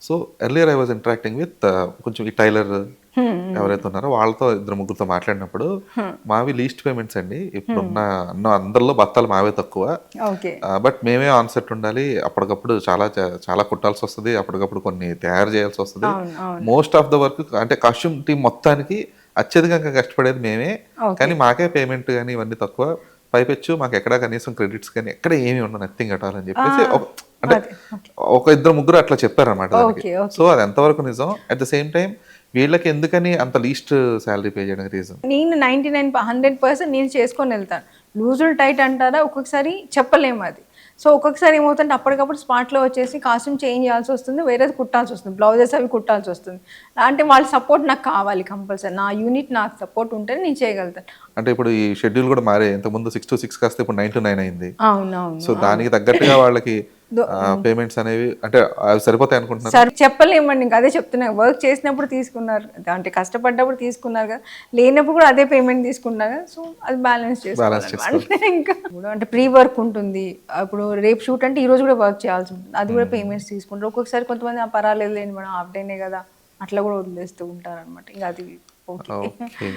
So earlier I was interacting with కొంచెం ఈ tailor ఎవరైతే ఉన్నారో వాళ్ళతో ఇద్దరు ముగ్గురితో మాట్లాడినప్పుడు మావి లీస్ట్ పేమెంట్స్ అండి ఇప్పుడున్న అందరిలో బత్తాలు మావే తక్కువ. ఓకే. బట్ మేమే ఆన్ సెట్ ఉండాలి, అప్పటికప్పుడు చాలా కుట్టాల్సి వస్తుంది, అప్పటికప్పుడు కొన్ని తయారు చేయాల్సి వస్తుంది. అవును, అవును. మోస్ట్ ఆఫ్ ద వర్క్ అంటే కాస్ట్యూమ్ టీం మొత్తానికి అత్యధికంగా కష్టపడేది మేమే. కానీ మాకే పేమెంట్ కానీ ఇవన్నీ తక్కువ, పైపెచ్చు మాకు ఎక్కడ కనీసం క్రెడిట్స్ కానీ ఎక్కడ ఏమి ఉండదు, నథింగ్ అట్ ఆల్ అని చెప్పేసి అంటే ఒక ఇద్దరు ముగ్గురు అట్లా చెప్పారనమాట దానికి. Okay, okay. సో అది ఎంతవరకు నిజం, అట్ ద సేమ్ టైం వీళ్ళకి ఎందుకని అంత లీస్ట్ శాలరీ పే చేయడానికి రీజన్? నేను 100% నేను చేసుకొని వెళ్తాను. లూజుల్ టైట్ అంటారా, ఒక్కొక్కసారి చెప్పలేము అది. సో ఒక్కొక్కసారి ఏమవుతుందంటే అప్పటికప్పుడు స్పాట్లో వచ్చేసి కాస్ట్యూమ్ చేంజ్ చేయాల్సి వస్తుంది, వేరేది కుట్టాల్సి వస్తుంది, బ్లౌజెస్ అవి కుట్టాల్సి వస్తుంది. అంటే వాళ్ళ సపోర్ట్ నాకు కావాలి కంపల్సరీ. నా యూనిట్ నాకు సపోర్ట్ ఉంటేనే నేను చేయగలుగుతాను. అంటే ఇప్పుడు ఈ షెడ్యూల్ కూడా మారే, ఇంతకుముందు 6 to 6 కాస్తే ఇప్పుడు 9 to 9 అయింది. అవునవును. సో దానికి తగ్గట్టుగా వాళ్ళకి పేమెంట్స్ అనేవి అంటే అవి సరిపోతాయి అనుకుంటున్నారు. సార్ చెప్పలేమండి, ఇంకా అదే చెప్తున్నా. వర్క్ చేసినప్పుడు తీసుకున్నారు, అంటే కష్టపడ్డప్పుడు తీసుకున్నారు కదా, లేనప్పుడు కూడా అదే పేమెంట్ తీసుకున్నారు కదా. సో అది బ్యాలెన్స్ చేసుకోవాలి. ఇంకా అంటే ప్రీ వర్క్ ఉంటుంది. ఇప్పుడు రేపు షూట్ అంటే ఈ రోజు కూడా వర్క్ చేయాల్సి ఉంటుంది, అది కూడా పేమెంట్స్ తీసుకుంటారు. ఒక్కొక్కసారి కొంతమంది పర్వాలేదు లేని మనం హాఫ్ డేనే కదా అట్లా కూడా వదిలేస్తూ ఉంటారు అనమాట. ఇంకా అది ఓకే.